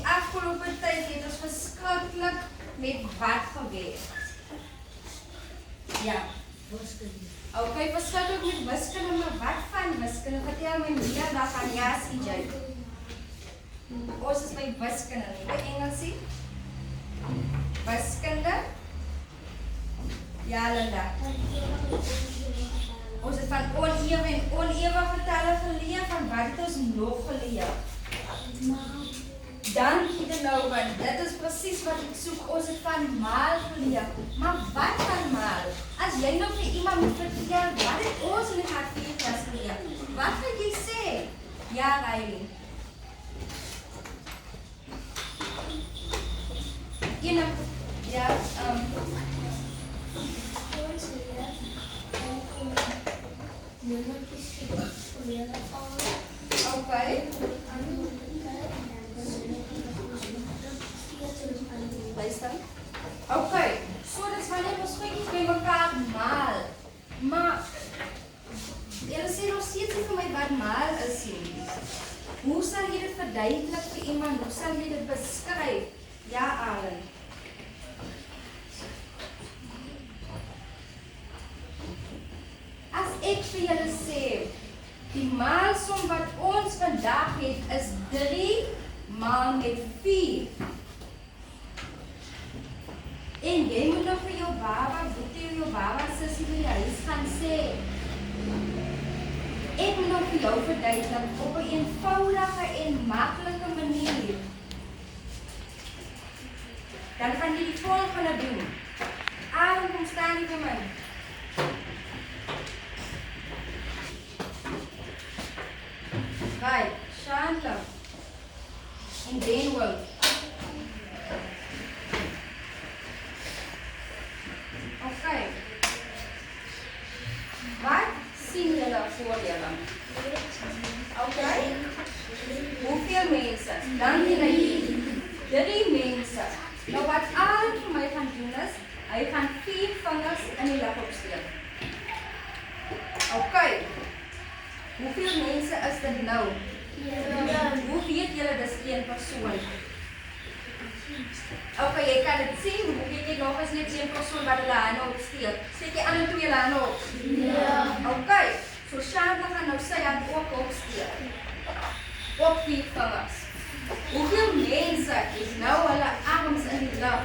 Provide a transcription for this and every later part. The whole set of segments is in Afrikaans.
afgelopen tyd het ons verskriklik met wat gewerk? Ja. Okay, verskriklik met wiskunde, maar wat van wiskunde? Vertel my meer daarvan, ja, CJ. Ons is my wiskunde, nie by Engelsie? Wiskunde? Ja, Linda. Ons het van onewe en onewe getalle geleer, van wat het ons nog geleer? Dankie nou, want dit is precies wat ek soek. Ons het van maal geleer. Maar wat van maal? As jy nou vir iemand moet vertel, wat het ons in die H4-klas geleer? Wat gaan jy sê? Ja, Riley. Ja, okay. Luister. Okay, so dis wanneer ons goedjies by mekaar maal. Maar julle sê nog steeds nie vir my wat maal is nie. Hoe sal jy dit verduidelik vir iemand? Hoe sal jy dit beskryf? Ja, Alan. As ek vir julle sê, die maalsom wat ons vandag het is 3 maal met 4. En jy moet nou vir jou baba, boetie jou baba, sissie by die huis gaan sê. Ek moet nou vir jou verduidelik op 'n eenvoudige en maklike manier. Dan gaan jy die volgende doen. Alan, kom staan hier vir my. Right, Shanta. En then Wolf. Okay. Wat sien julle voor julle? Okay. Hoeveel mense? Dan jy 3 mense. Nou wat Alan vir my gaan doen is, hy gaan 4 vingers in die lug opsteek. Okay. Hoeveel mense is dit nou? Hoe weet julle dis 1 persoon? Okay, jy kan dit sien, hoe weet jy nog as net 1 persoon wat hulle hande opsteek? Steek jy ander 2 hande op? Ja. Okay, so Shanta gaan nou sy hand ook opsteek. Op 4 vingers. Hoeveel mense het nou hulle arms in die lug?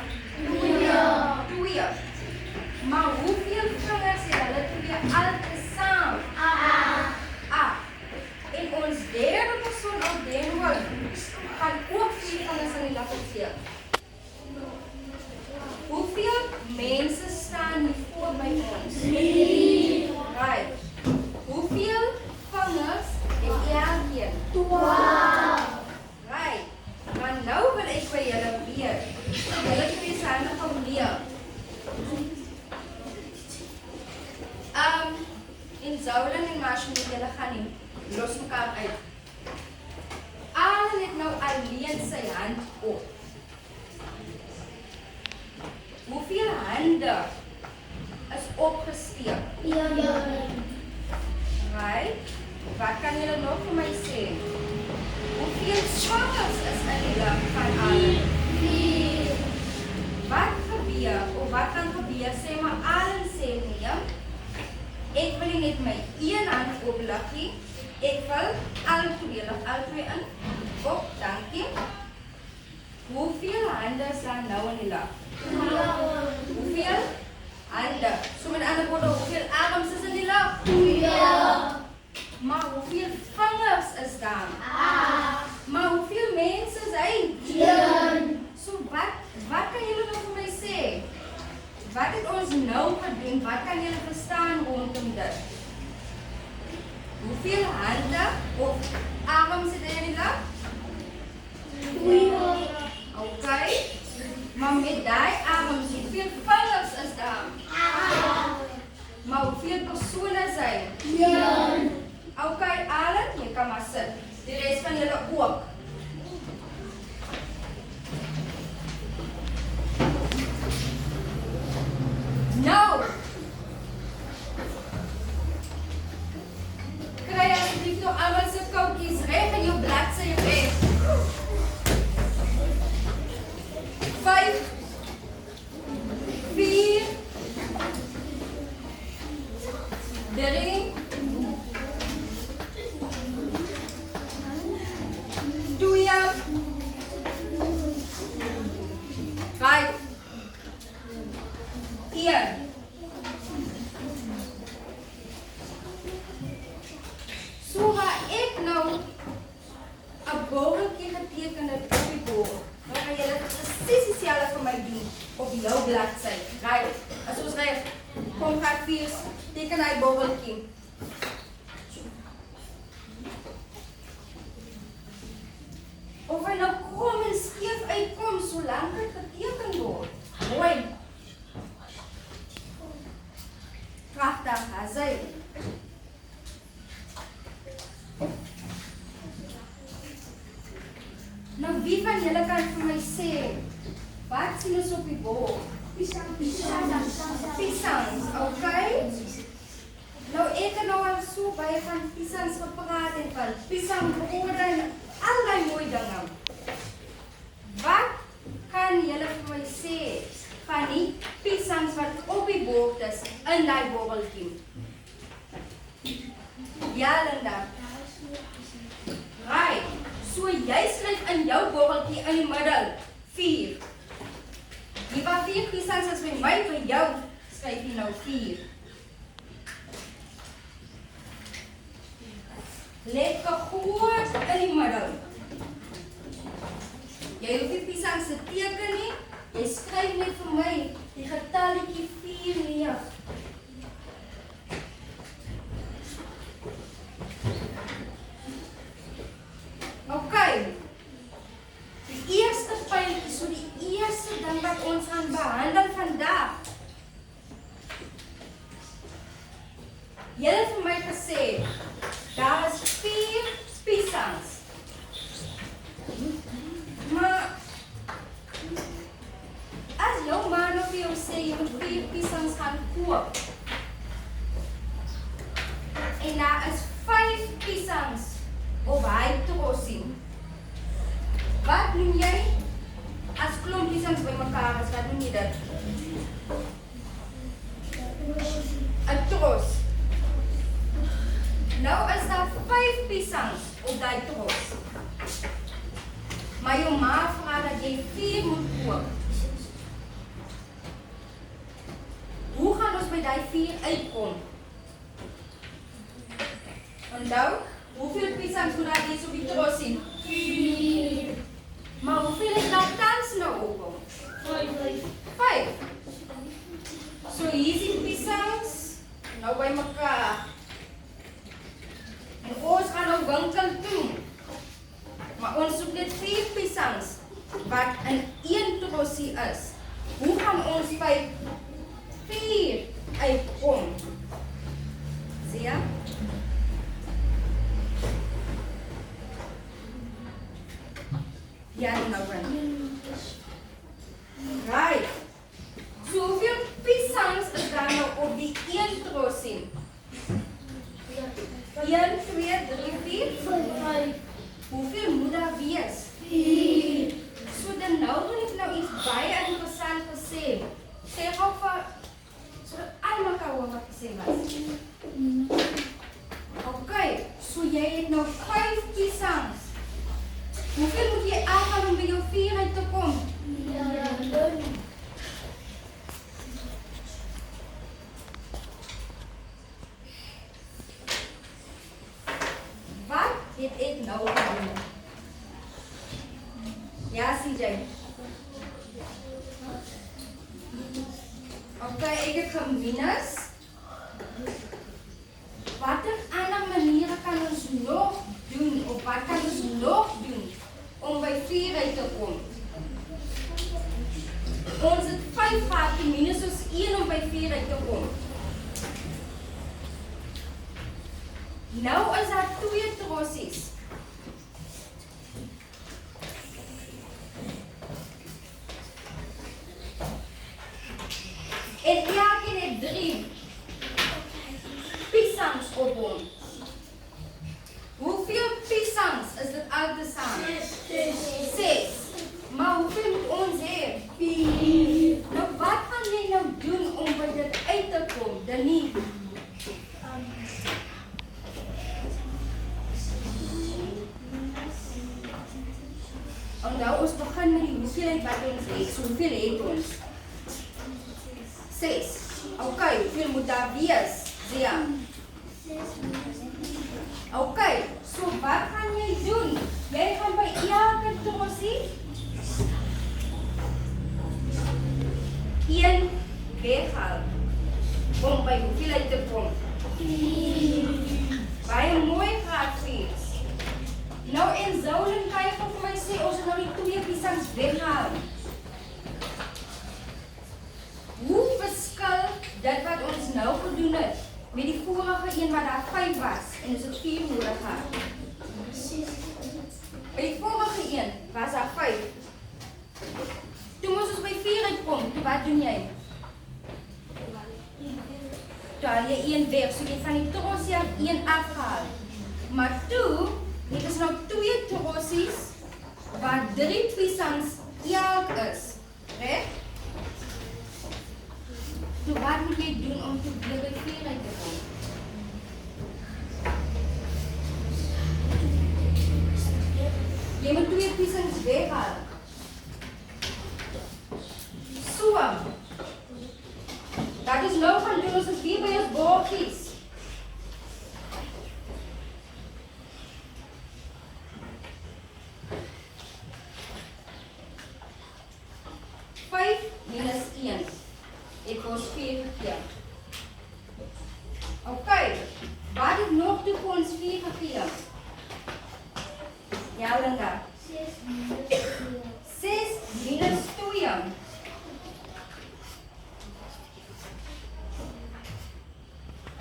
2. Maar hoeveel vingers het hulle 2 al tesaam? 8. En ons derde persoon op Denwil gaan ook 4 vingers in die lug opsteek. Hoeveel mense staan hier voor by ons? 3. Right. Hoeveel vingers het elkeen? 12. Right. Maar nou wil ek by julle weet. Julle 2 se hande gaan leer. In Zoulen en Marsha moet julle gaan nie. Los mekaar uit. Alan het nou alleen sy hand op. Hoeveel hande is opgesteek? 1. Right. Wat kan julle nog vir my sê? Hoeveel vingers is in die lug van Alan? 4. Wat gebeur, of wat kan gebeur? Sê maar Alan sê nee. Ek wil nie net my 1 hand oplig nie. Ek wil al 2 in. Op, dankie. Hoeveel hande is daar nou in die lug? 12. Hoeveel hande? So met ander woorde, hoeveel arms is in die lug? 2. Maar hoeveel vingers is daar? 8. Maar hoeveel mense is hy? 1. So wat kan julle nog vir my sê? Wat het ons nou gedoen? Wat kan julle verstaan rondom dit? Hoeveel hande of arms het hy in die lug? 2. Okay. Maar met die arms, hoeveel vingers is daar? 8. Maar hoeveel persone is hy? 1. Okay, Alan, jy kan maar sit. Die rest van julle ook. Nou! Kry asseblief nou almal se koutjies reg en jou bladsye geteken het op die bord. Dan gaan julle presies dieselfde vir my doen op jou bladsy. Right. As ons reg, kom graad 4, teken hy bobeltjie. Of hy nou krom en skeef uitkom, solank dit geteken word. Mooi. Pragtig, as hy. Nou wie van julle kan vir my sê, wat sien ons op die bord? Piesangs, okay? Nou ek het nou al so baie van piesangs gepraat en van piesangbroode en allerlei mooi dinge. Wat kan julle vir my sê van die piesangs wat op die bord is in die bobbeltjie? Ja, Linda. Right. So jy skryf in jou bobbeltjie in die middel 4. Die wat 4 piesangs is by my, vir jou skryf jy nou 4. Lekker groot in die middel. Jy hoef die piesangs te teken nie, jy skryf net vir my die getalletjie 4 neer. Okay. Die eerste pyltjie, so die eerste ding wat ons gaan behandel vandag. Julle het vir my gesê, daar is 4 piesangs. Maar as jou man of jou sê, jy moet 4 piesangs gaan koop. En daar is 5 piesangs op hy trossie. Wat noem jy? As klomp piesangs by mekaar is, wat noem jy dit? 'n tros. Nou is daar 5 piesangs op die tros. Maar jou ma vra dat jy 4 moet koop. Hoe gaan ons by die 4 uitkom? Onthou, hoeveel piesangs moet daar wees op die trosie? 4. Maar hoeveel is daar tans nou opkom? 5. So hier is die piesangs nou by mekaar. En ons gaan nou winkel toe. Maar ons soek net 4 piesangs wat in 1 trosie is. Hoe gaan ons by 4 uitkom? Sien jy? Ja, nou ben. Right. So hoeveel piesangs is daar nou op die 1 trosie? 1, 2, 3, 4, 5. Hoeveel moet daar wees? 4. So dan nou wil ek nou iets baie interessant gesê. Sê gou vir so almal kan hoor wat gesê was. Okay, so jy het nou 5 piesangs. Hoeveel moet jy aangaan om by jou 4 uit te kom? Ja. Wat het ek nou gedoen? Ja, CJ. Okay, ek het geminus. Watter ander maniere kan ons nog doen, of wat kan ons nog doen om by 4 uit te kom? Ons het 5 gehad, minus ons 1 om by 4 uit te kom. Nou is daar 2 trossies. En elkeen het 3 piesangs op hom. Hoeveel piesangs is dit al te samen? 6. Maar hoeveel moet ons hê? 4. Nou wat gaan jy nou doen om by dit uit te kom, Danie? Nou ons begin met die hoeveelheid wat ons het. So hoeveel het ons? 6. Okay, hoeveel moet daar wees? Zia. Okay, so wat gaan jy doen Jy gaan by elke trossie een weghaal om by hoeveelheid te kom. Baie mooi gehad, vriends. Nou in Zouden kan jy vir my sê, ons het nou die 2 piesangs weghaal. Hoe verskil dit wat ons nou gedoen het met die vorige een wat daar 5 was en ons het 4 nodig gehad? By die vorige een was daar 5. Toe moes ons by 4 uitkom, wat doen jy? Toe haal jy 1 weg, so jy van die trossie af 1 afgehaal. Maar toe, het is nou 2 trossies waar 3 piesangs elk is. Reg? Toe wat moet jy doen om toe weer by 4 uit te kom? Jy moet 2 piesangs weghaal. So. Dat is nou gaan doen, ons is weer by ons bordjies. Minus 1 het ons 4 gegee. Ok, wat het nog toe vir ons 4 gegee? Ja, Linda. 6 minus 2.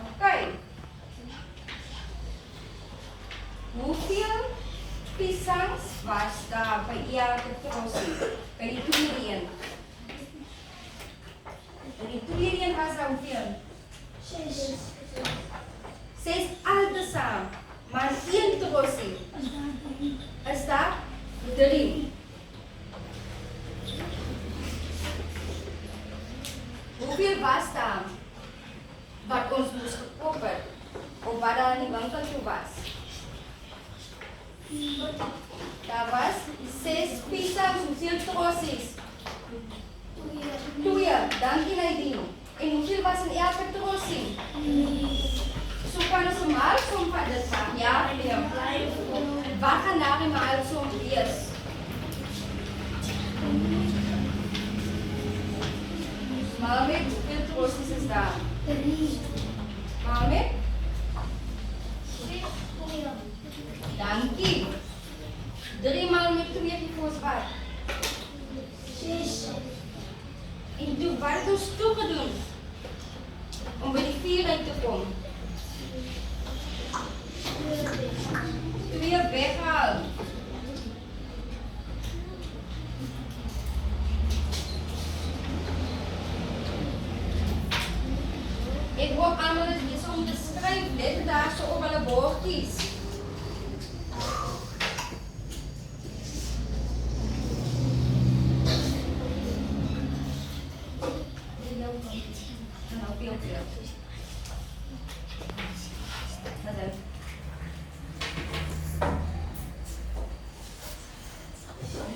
Ok. Hoeveel piesangs was daar by elke trossie? By die tweede een. En die tweede een was daar hoeveel? 6 altesaam. Maar 1 trossie is daar 3. Hoeveel was daar wat ons moes gekoop het? Of wat daar in die winkel toe was? Daar was 6 piesangs, hoeveel trossies? 2, dankie Nadine. En hoeveel was in elke trossie? So kan ons 'n maalsom van dit maak, ja? Wat gaan daar die maalsom wees? Malmet, hoeveel trossies is daar? 3. Malmet? 6. Dankie. 3 maal met 2 vir ons wat? 6. En toe, wat het ons toe gedoen? Om by die 4 uit te kom. 2 weghaal. Ek hoop almal is besig om te skryf, let daar so op hulle bordjies.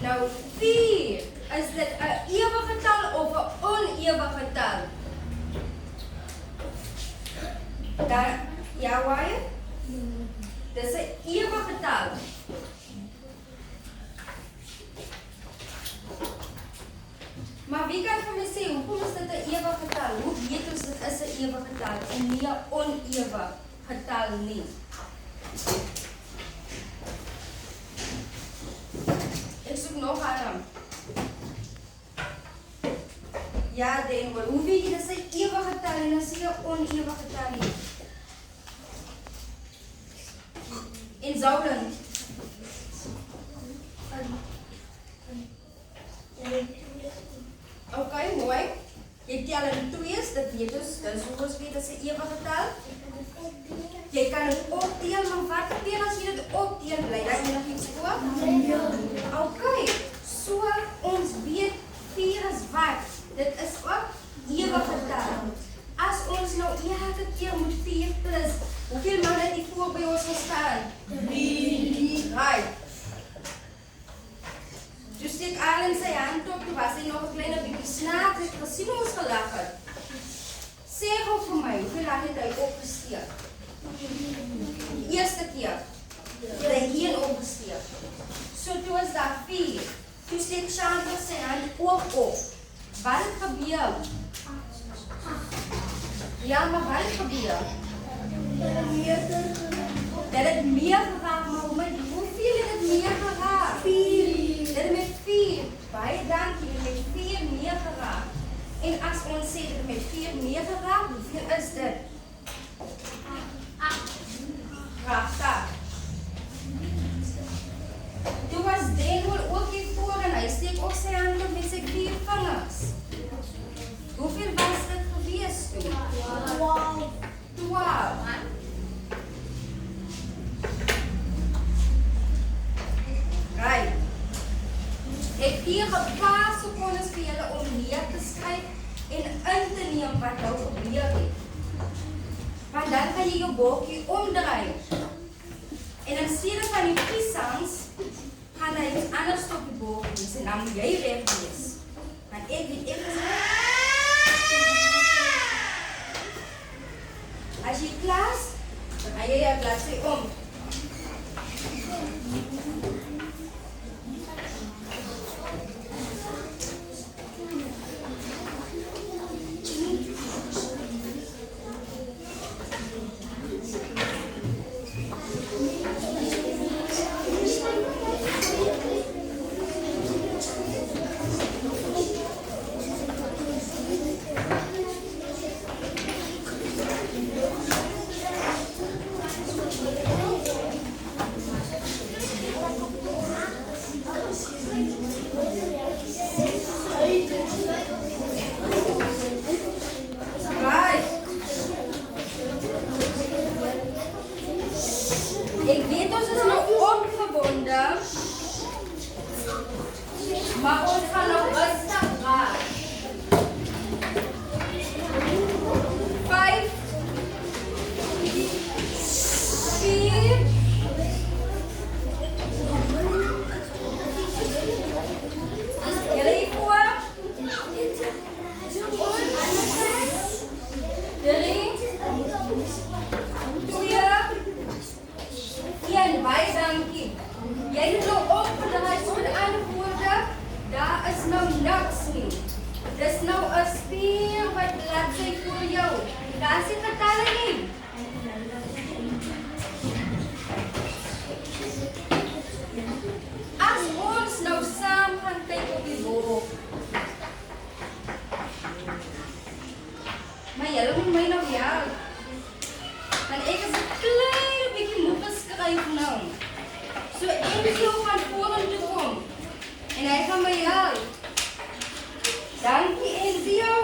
Nou 4, is dit 'n ewige getal of 'n onewige getal? Daar, ja, waai? Dis 'n ewige getal. Maar wie kan vir my sê, hoekom is dit 'n ewige getal? Hoe weet ons dit is 'n ewige getal en nie 'n onewige getal nie? Ek soek nog Adam. Ja, Denver, hoe weet jy dit is 'n ewige getal en as jy 'n onewige getal nie? In Zouden. Okay, mooi. Jy tel in 2's, dit weet ons, dis hoe ons weet dit is 'n ewige getal. Jy kan dit opdeel, maar wat gebeur as jy dit opdeel, bly daar enigiets voor? Okay, so ons weet 4 is wat? Dit is ook ewige getal. As ons nou elke keer moet 4 plus, hoeveel nou net die voor by ons gestaan? 3. Right. Dus steek al in sy hand op, toe was hy nog 'n klein bietjie snaaks, het gesien hoe ons gelag het. Sê gou vir my, hoeveel lag het hy opgesteek? Die eerste keer. Het hy 1 opgesteek. So toe is daar 4. Toe steek Chandra sy hand ook op. Wat het gebeur? Ja, maar wat het gebeur? Dat het meer geraak, maar met hoeveel het het meer geraak? 4. Dat het met 4. Baie dankie, het met 4 meer geraak. En as ons sê dat het met 4 meer geraak, hoeveel is dit? 8. Pragtig. Toe was Daniel ook hier voor en hy steek ook sy hande met sy 4 vingers. Hoeveel was dit gewees toe? 12. Right. Ek gee 'n paar sekondes vir julle om neer te skryf en in te neem wat nou gebeur het. Want dan kan jy jou bordjie omdraai. En in steede van die piesangs, gaan hy iets anders op die bordjie en dan moet jy weg wees. Want ek weet ek is as jy klaar is, dan gaan jy jou bladsy om. Ik weet ons is nog opgewonden, maar ons gaan nog rustig gaan. 5, 4, 3, 2, baie dankie. Jy het nou opgedraai met antwoorde. Daar is nou niks nie. Dis nou 'n spier wat bladsy vir jou. Daar is die getalle nie. As ons nou saam gaan kyk op die bord. Maar julle moet my nou help. Want ek is 'n klein bietjie moeg geskryf nou. So Enzio gaan vorentoe kom. En hy gaan my help. Dankie Enzio.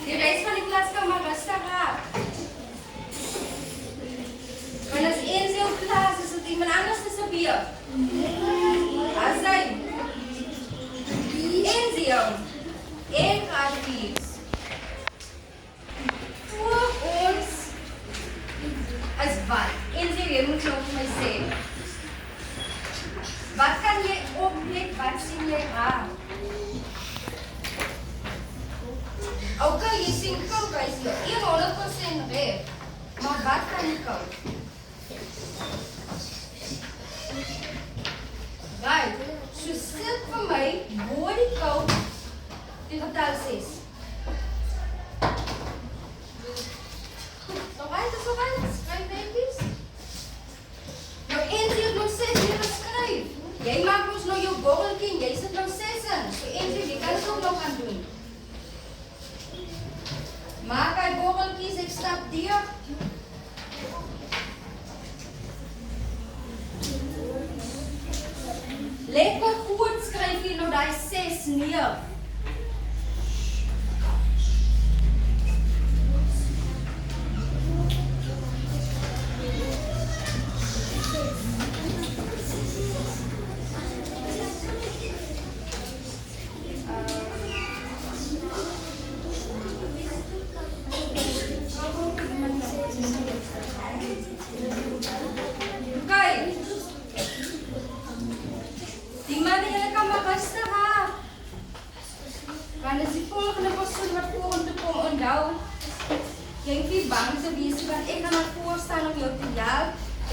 Die res van die klas kan maar rustig raak. Want as Enzio klaar is, is dit iemand anders te sabieer. As hy. Enzio. En grafies. Voor ons is wat? Enzio, jy moet nou vir my sê. Wat kan jy oplet, wat sien jy aan? Ok, jy sien koud, hy sê 100% reg. Maar wat kan jy koud? Right, so sit vir my, bo die koud, die getal 6. So right, skryf netjies. Nou Enzio het nog 6 hier geskryf. Jy maak ons nou jou borreltjie en jy sit nou 6 in. So Enzio, jy kan dit ook nog gaan doen. Maak hy borreltjies, ek stap deur. Lekker goed skryf jy nou daai 6 neer.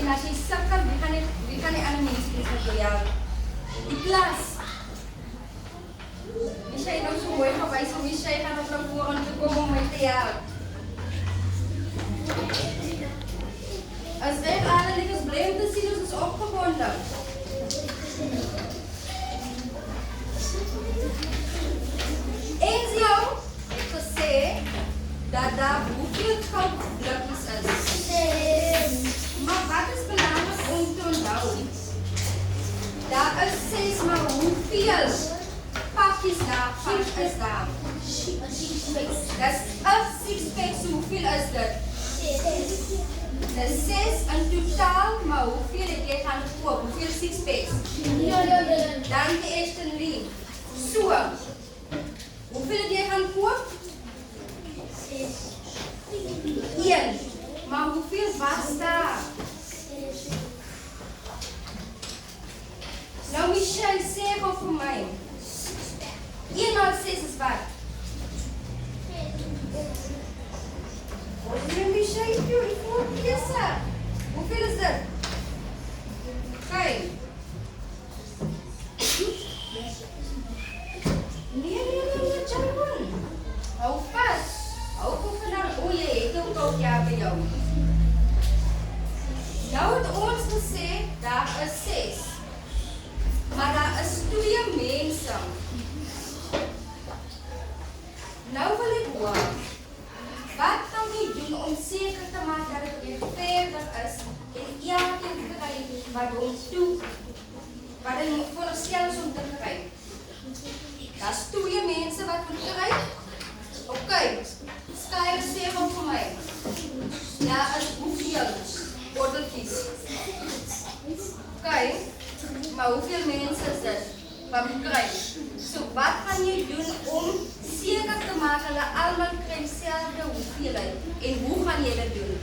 En as jy sukkel, wie gaan die ander mense iets met jou help? Die klas. Michelle nou so mooi gewys, so Michelle gaan op na vorentoe kom om my te help. As reg alle liefdes bly om te sien, ons is opgewonde. Eens jou het gesê dat daar hoeveel goud blikkies is. Maar wat is belangrijk om te onthou? Daar is 6, maar hoeveel pakjes is daar? Dat is 'n 6-pack, so hoeveel is dit? 6 in totaal, maar hoeveel het jy gaan koop? Hoeveel 6-packs? Dankie Ashton Lee. So, hoeveel het jy gaan koop? 1. Maar hoeveel was daar? Nou Michelle, sê gou vir my. 1 maal 6 is wat? Michelle, ek voel kiesa. Hoeveel is dit? Kijk. Nee, John. Hou vas. Hou goed vanaf. O, jy het jou koud jaar by jou. Nou het ons gesê, daar is 6. Maar daar is 2 mense. Nou wil ek hoor. Wat kan jy doen om seker te maak dat het rechtvaardig is en elkeen kry wat ons toe, wat hy veronderstel is om te kry? Daar is 2 mense wat moet kry. Ok, skryf sê gou vir my. Daar is hoeveel botteltjies? Ok, maar hoeveel mense is dit wat moet kry? So wat gaan jy doen om seker te maak hulle almal kry dieselfde hoeveelheid en hoe gaan jy dit doen?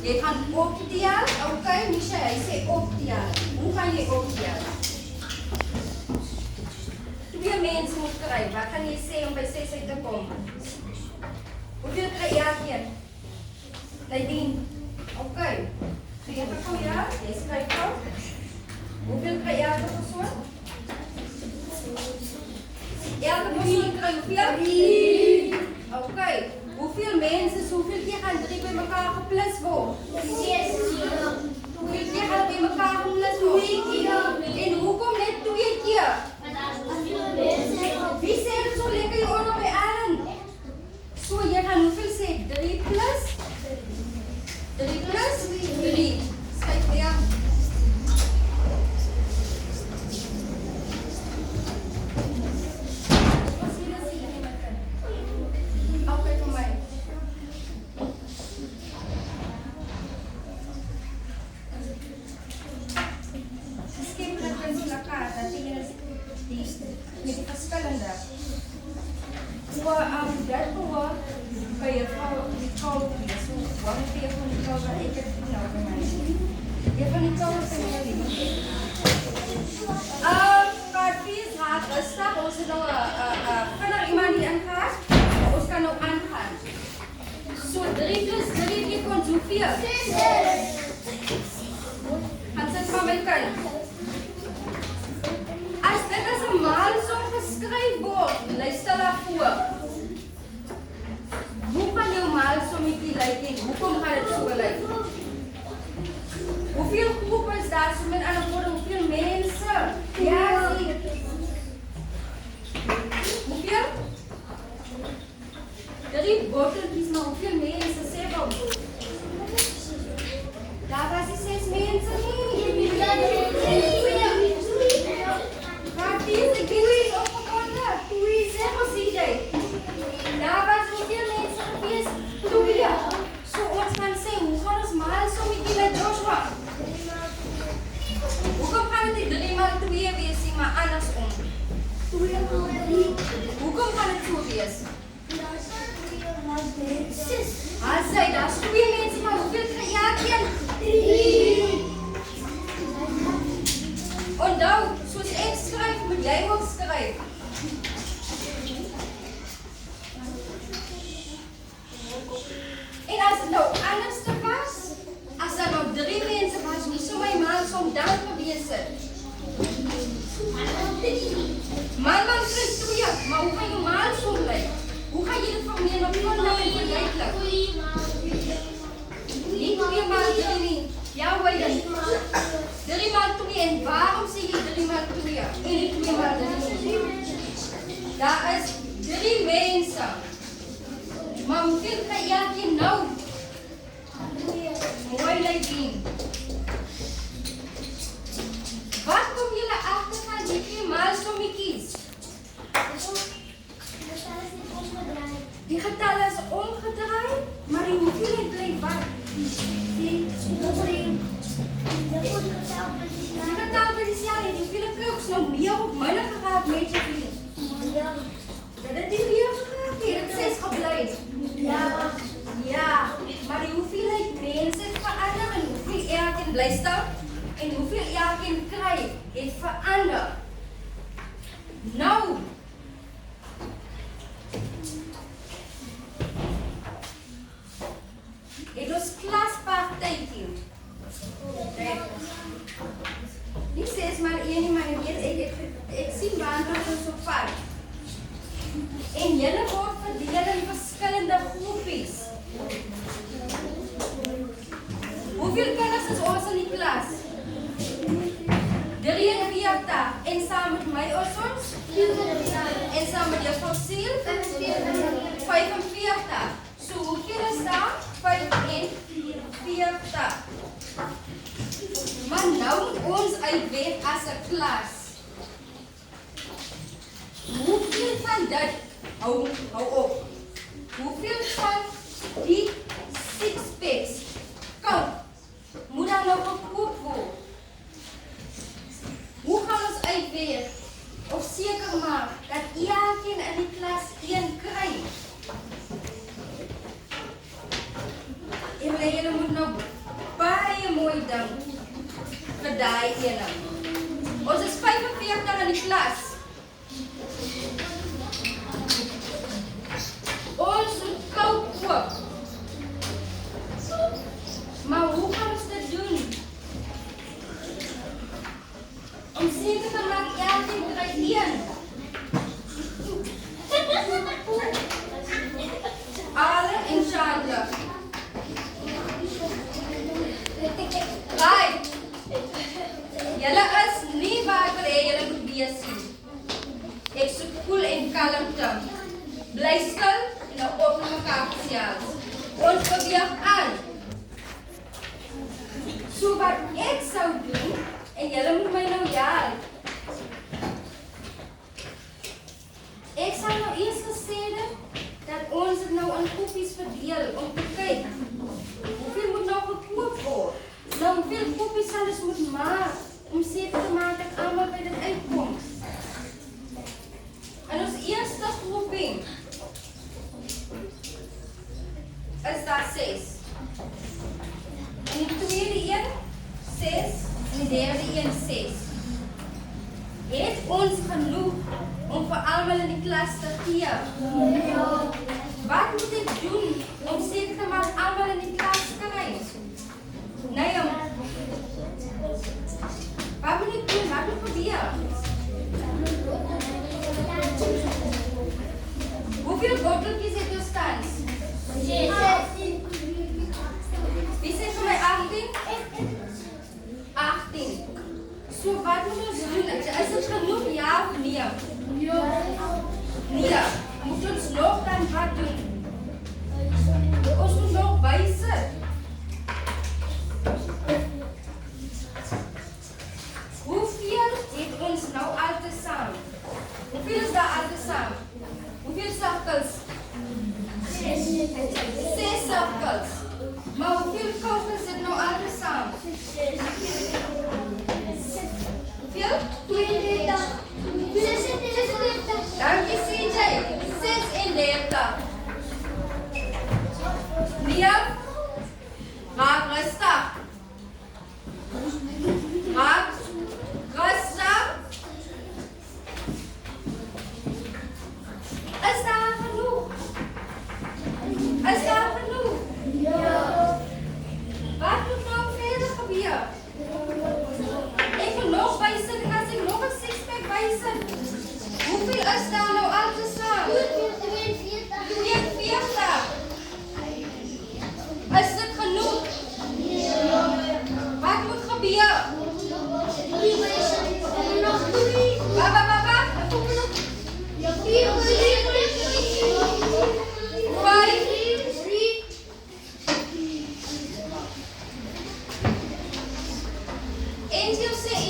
Jy gaan optel, ok, Michelle, hy sê optel. Hoe gaan jy optel? 2 mense moet kry, wat gaan jy sê om by 6 uit te kom? Hoeveel kry elkeen? Nadine, ok, geef ek gou ja, jy skryf gou. Hoeveel kry elke persoon? Elke persoon kry hoeveel? 3. Ok, hoeveel mense, hoeveel keer gaan 3 by mekaar geplus word? 6. Hoeveel keer gaan by mekaar geplus word? 2 keer. En hoekom net 2 keer? Wie sê dit so lekker hier onder by Allen? So, jy gaan hoeveel sê? 3 plus? 3 plus? 3. Skryf weer. Met die verskillende. So, dat behoor by juffrou Nicole wees. So, wat het jy van Nicole wat ek het nou by my? Jy van Nicole sê my lief. Kaartjes gaat rustig. Ons het nou vinnig iemand die ingaat. Ons kan nou aangaan. So, 3 plus 3 gee ons hoeveel? 6. Gaan sit van my kind. As dit as 'n maalsom geskryf word, luister daarvoor. Hoe kan jou maalsommetjie lyk en hoekom gaan dit so lyk? Hoeveel groepe is daar? So met ander woorde, hoeveel mense? Ja, sien. Hoeveel? 3 botteltjies, maar hoeveel mense sê wel? Daar was die 6 mense nie. Kaartjes, ek weet nie opgekonde. 2, sê vir CJ. Daar was hoeveel mense gewees? 2. So ons gaan sê, hoe gaan ons maalsommetjie met Joshua? Hoekom gaan dit 3 maal 2 wees, maar andersom? 2 maal 3. Hoekom gaan dit so wees? Asai, daar is 2 mense, maar hoeveel kry elkeen? 3. Onthou, soos ek skryf, moet jy ook skryf. En as daar probeer sit. Man kry 2, maar hoe gaan jou maal so bly? Hoe gaan jy dit vermeer op jou nou en verduidelik? Nie 2 maal 3 nie. Ja, hoor jy. 3 maal 2 en waarom sê jy 3 maal 2 en nie 2 maal 3? Daar is 3 mense. Maar hoeveel kry elkeen nou? Mooi Lydien. Wat kom julle agter van die 2 maal sommetjies? Die getalle is omgedraai, maar die hoeveelheid bly wat? Die getal by die selfde, die hoeveelheid kry ons nou meer of minder geraak met jy vriend? Dat het nie meer geraak hier, het 6 gebly. Ja, maar die hoeveelheid mense het verander en hoeveel elkeen bly staan en hoeveel elkeen kry het verander. Nou, het ons klaspartytjie. Nie 6 maar 1 nie, maar ek sien waandag ons so vat. En julle word verdeel in verskillende groepies. Hoeveel kinders is ons in die klas? 43 en saam met my ons? En saam met juffrou Siel? 45. So hoeveel is daar? 45. Maar nou moet ons uitweeg as 'n klas. Hoeveel van dit, hou op, hoeveel van die 6-packs koud moet dan nou gekoop word? Hoe gaan ons uitweeg of seker maak dat elkeen in die klas 1 kry? En julle moet nou baie mooi dink vir daai ene. Ons is 45 in die klas. Ons moet koud koop. Maar hoe gaan ons dit doen? Om seker te maak elkeen kry 1. Ale en Chandler. Right. Julle is nie waar vir julle moet wees nie. Ek soek koel en kalmte. Bly stil en nou op mekaar gesels. Ons beweeg aan. So wat ek sou doen, en julle moet my nou help. Ek sal nou eers gesê dat ons dit nou in groepies verdeel om te kyk. Hoeveel moet nou gekoop word? Nou hoeveel kopies sal ons moet maak om seker te maak dat almal by dit uitkom? En ons eerste groepie is daar 6. En die tweede een 6 en die derde een 6. Het ons genoeg om vir almal in die klas te gee? Ja. Wat moet ek doen om seker te maak almal in die klas kry? Nee, wat moet ek doen? Wat moet ek probeer? Hoeveel botteltjies het ons tans? 16. Wie sê vir my 18? 18. So wat moet ons doen? Is dit genoeg ja of nee? Ja. Nee. Moet ons nog dan wat doen? Ons moet nog bysit. Hoeveel het ons nou al te saam? Hoeveel is daar al te saam? Hoeveel cirkels? 6 cirkels. Maar hoeveel kogels het nou al te saam? Hoeveel? 32. Dankie CJ. 36.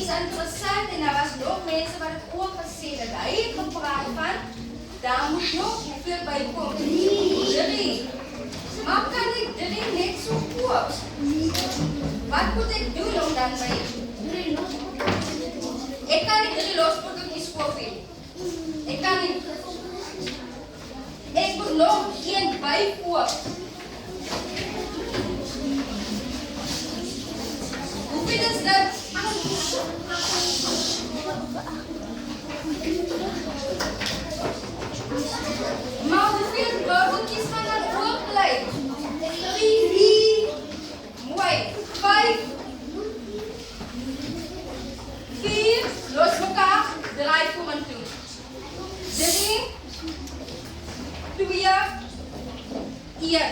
is interessant en daar was nog mense wat het ook gesê dat hy het gepraat van daar moet nog hoeveel bykom. 3. Maar kan ek 3 net so koop? Wat moet ek doen om dan my... Ek kan nie 3 lospotjies koop nie. Ek kan nie. Ek moet nog 1 bykoop. Hoeveel is dit? Maar hoeveel bubbeltjies gaan dan oorbly? 3. Mooi. 5. 4. Los mekaar. Draai kom aan toe. 3. 2. 1.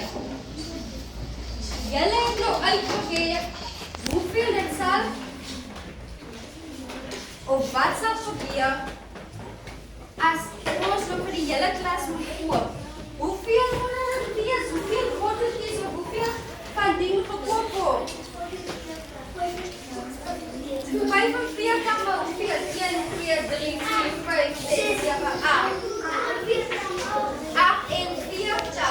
Julle het nou uitgewerk hoeveel dit sal of wat sal gebeur as ons nou vir die hele klas moet koop. Hoeveel moet dit wees? Hoeveel botteltjies of hoeveel van ding gekoop word? 45 maar hoeveel? 1, 2, 3, 4, 5, 6, 7, 8. 48.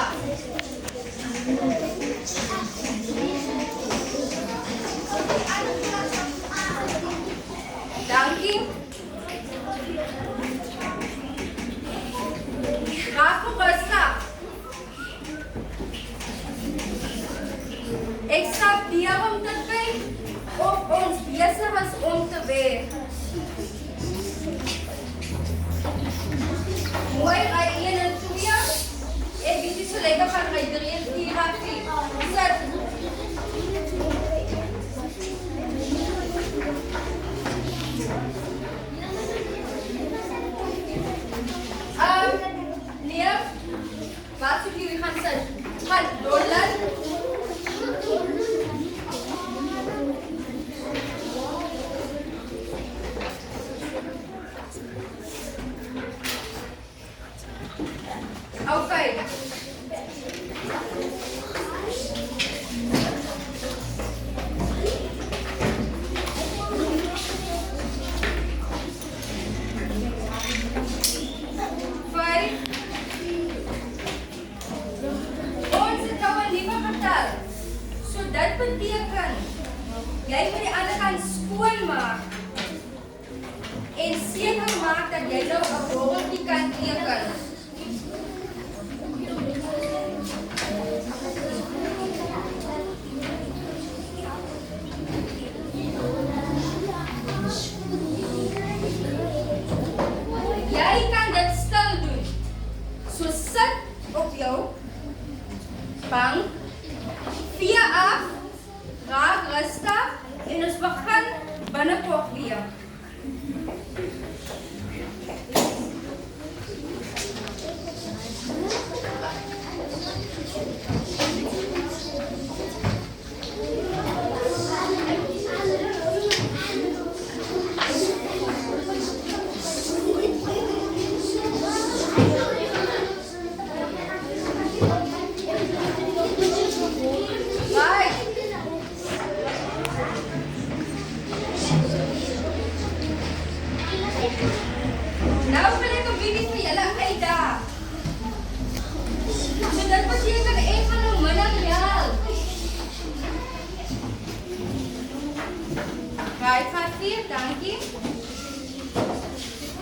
Dankie. Raak gerustig. Ek stap hier om te kyk of ons besig is om te werk. Mooi, ry 1 en 2. Ek weet nie so lekker van ry 3 en 4 af nie. Sit. Nee, wat soek jullie gaan sit? Gaan dollar. Okay. Dit beteken, jy moet die ander kant skoon maak en seker maak dat jy nou 'n borreltjie kan teken. Jy kan dit stil doen. So sit op jou bank. 4 af, raak rustig en ons begin binnekort weer. Nou wil ek 'n bietjie vir julle uitdaag. So dit beteken ek gaan nou minder help. Right, gaat 4, dankie.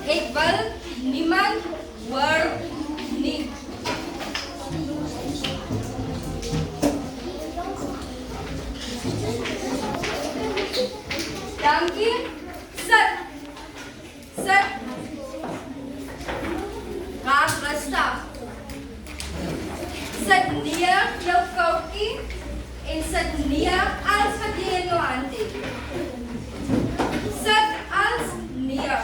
Ek wil niemand hoor nie. Dankie. Sit. Sit. Raak rustig. Sit neer jou koutjie en sit neer als wat jy in jou hand het. Sit als neer.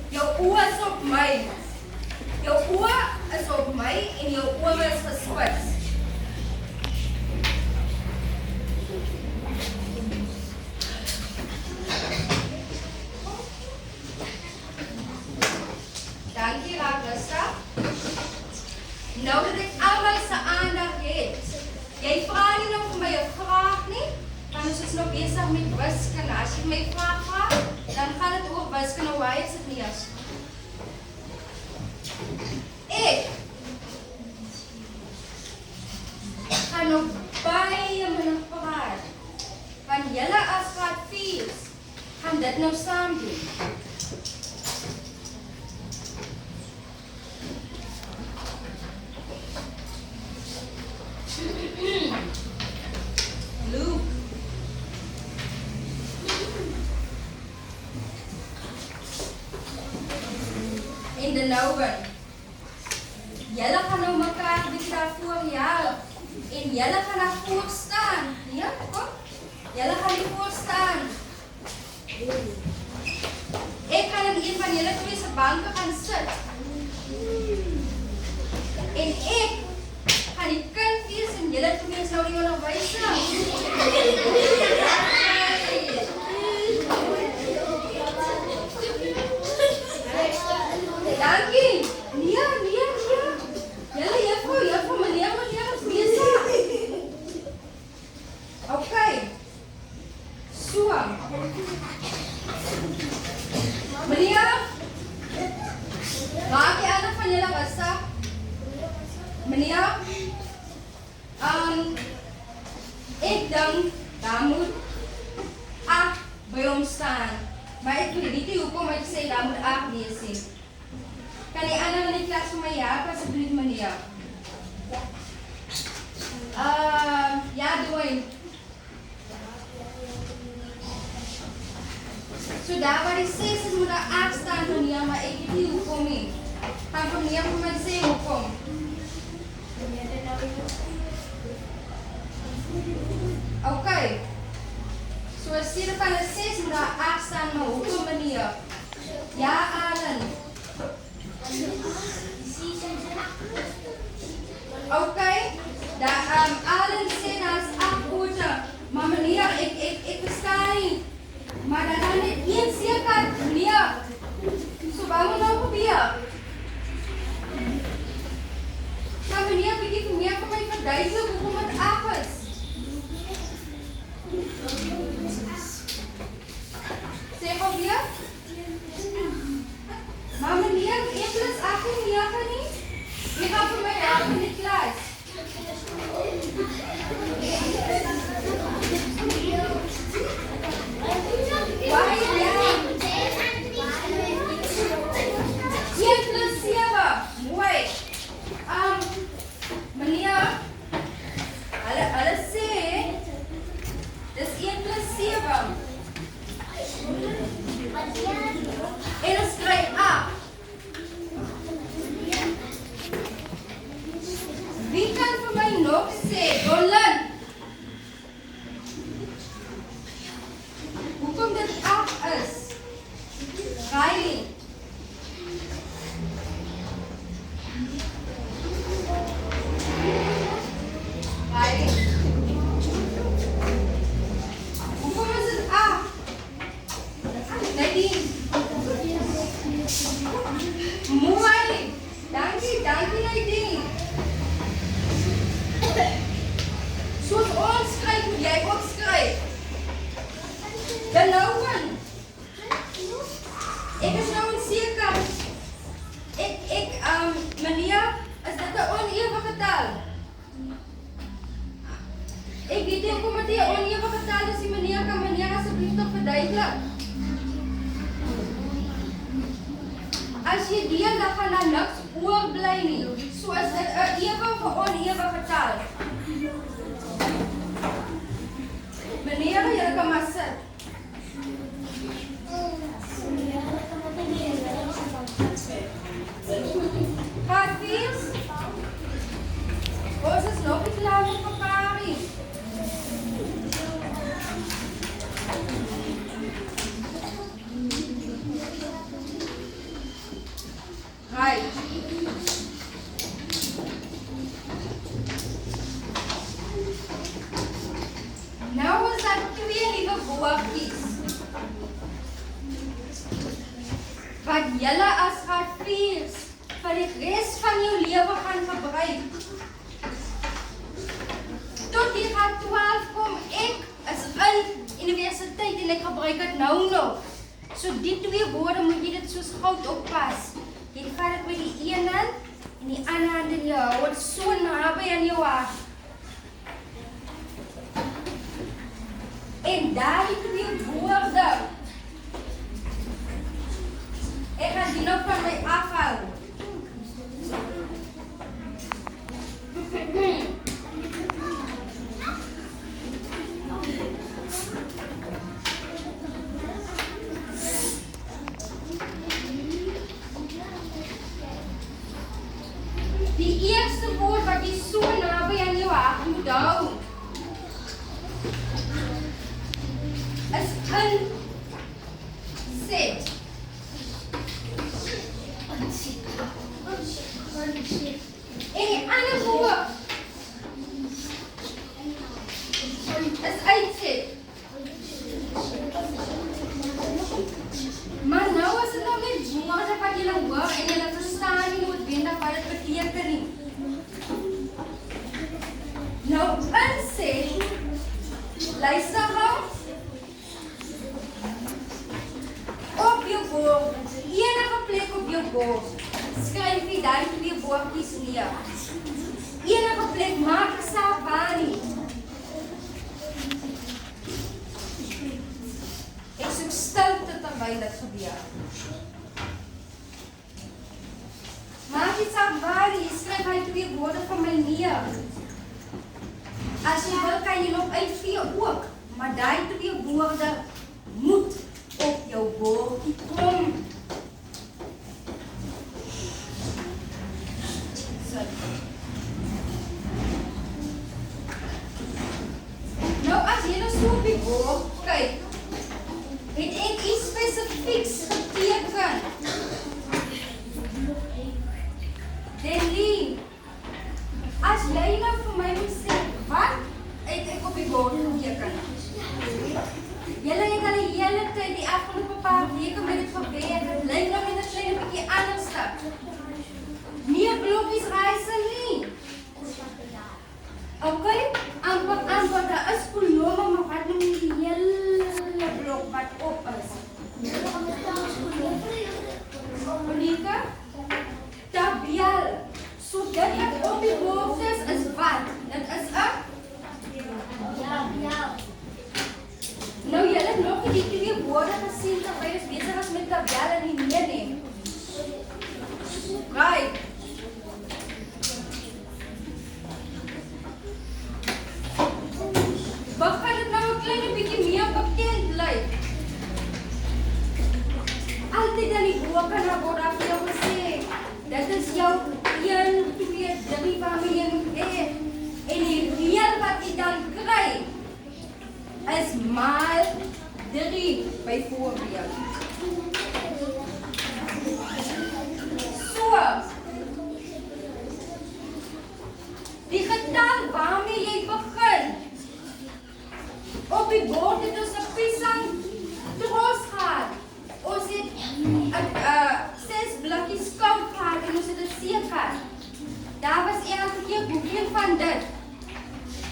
Jou oë is op my. Jou oë is op my en jou oë is gespits. Dankie, raak rustig. Nou dat ek almal se aandag het, Jy vra nie nou vir my 'n vraag nie, dan is ons nog besig met wiskunde. As jy my vraag vra, dan gaan dit oor wiskunde. Waar is dit nie as? Ek gaan nog baie min praat. Want julle as graad 4's gaan dit nou saam doen. Luke. En de Nouwen. Julle gaan nou mekaar bietjie daarvoor help. En julle gaan daarvoor staan. Ja, kom. Julle gaan hier voor staan. Ek gaan in een van julle twee se banke gaan sit. En ek gaan die kind wees en julle twee is nou die onderwyser. Dankie. Nee. Julle juffrou, meneer is besig. Okay. So. Meneer, maak jy ander van julle rustig? Meneer, ek dink, daar moet 8 by hom staan. Maar ek weet nie hoekom ek sê, daar moet 8 wees nie. Kan die ander in die klas vir my help, asseblief meneer? Ja, doe. So daar waar die 6 is, moet daar 8 staan meneer, maar ek weet nie hoekom nie. Gaan meneer vir my sê hoekom. Okay. So as hier van die 6 moet daar 8 staan, maar hoekom meneer? Ja, Alan. Okay. Alan sê daar is 8 pote. Maar meneer, ek verstaan nie. Maar dan gaan net een seker, meneer. So wat moet nou gebeur? Kan meneer bietjie vir meer vir my verduidelik hoekom dit 8 is? Sê gou weer. Maar meneer, 1 plus 8 is 9 nie? Wie gaan vir my help in die klas? Waar is jy? 1 plus 7. Mooi. Meneer, hulle sê, dis 1 plus 7. En ons kry 8. Wie kan vir my nog sê, Roland? Hoekom dit 8 is? Riley. Hoekom is dit 8? Nadine. Mooi. Dankie Nadine. Soos ons skryf, moet jy ook skryf. Dan nou man. Ek is nou onseker. Meneer, is dit 'n onewige getal? Ek weet nie hoekom dit 'n onewige getal is, meneer, kan meneer asseblief nog verduidelik? As jy deel, dan gaan daar niks oorbly nie. So is dit 'n ewige of onewige getal. Meneer, jy kan maar sit. Graad 4? Ons is nog nie klaar met mekaar nie. Right. Nou is daar 2 liewe boekies. Wat julle as graad 4's vir die res van jou lewe gaan gebruik. gebruik dit nou nog. So die twee woorde moet jy dit soos goud oppas. Jy vat dit met die een hand en die ander hand in jou hou dit so naby aan jou hart. En daai twee woorde. Ek gaan die nou van my afhou. Die eerste woord wat jy so naby aan jou hart moet hou, is inset. En die ander woord is uitset. Maar nou is dit nog net woorde wat jy nou hoor en jy verstaan nie noodwendig wat dit beteken nie. Nou inset, luister gou. Op jou bord, enige plek op jou bord, skryf jy daai twee woordjies neer. Enige plek, maak nie saak waar nie. Ek soek stilte terwyl dit gebeur. Maak nie saak waar nie, skryf hy twee woorde van my neer. As jy wil, kan jy nog uitvee ook, maar daai twee woorde moet op jou bordjie kom. Nou as jy nou so op die bord kyk, het ek iets spesifieks geteken. Denlien, as jy nou vir my moet sê, wat het ek op die bord geteken? Julle het al die hele tyd, die afgelope paar weke met dit gewerk, het lyk nou met 'n klein bietjie anders stap. Nie blokkies reise nie. Okay, amper, daar is kolome, maar wat nou die hele blok wat op is. Monika, tabel. So dit wat op die bord is wat? Dit is 'n nou julle het nog nie die twee woorde gesien terwyl ons besig was met tabel en die neem. Right. Wat gaan dit nou 'n klein bietjie meer bekend lyk? Altyd aan die bokant word daar vir jou gesê, dit is jou 1, 2, 3 waarmee jy moet hê. En die reël wat jy dan kry, is maal 3 byvoorbeeld. So, die getal waarmee jy begin, op die bord het ons 'n piesang tros gehad. Ons het 6 blikkies koud gehad en ons het 'n seker. Daar was elke keer hoeveel van dit?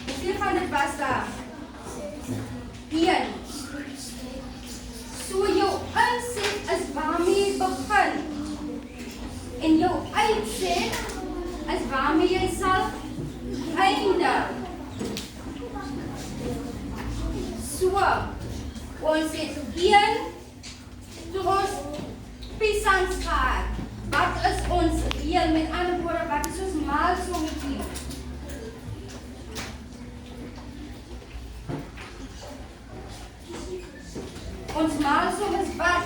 Hoeveel van dit was daar? 1. So jou inset is waarmee jy begin. En jou uitset is waarmee jy sal eindig. So, ons het 1 tros piesangs gehad. Wat is ons reël? Met ander woorde, wat is ons maalsommetjie? Ons maalsom is wat?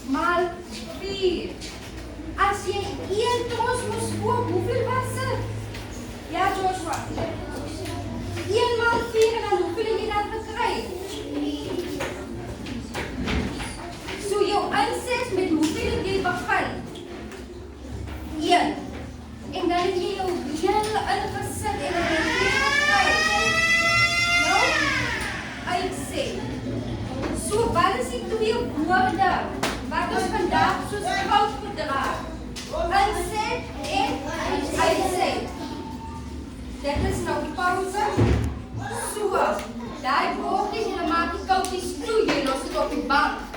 Maal 4. As jy 1 tros moes koop, hoeveel was dit? Ja, Joshua. 1 maal 4 en dan hoeveel het jy dan gekry? So jou inset met hoeveel het jy begin? 1. En dan het jy jou reël ingesit en dan het jy gekry. Nou, uitset. So wat is die twee bank.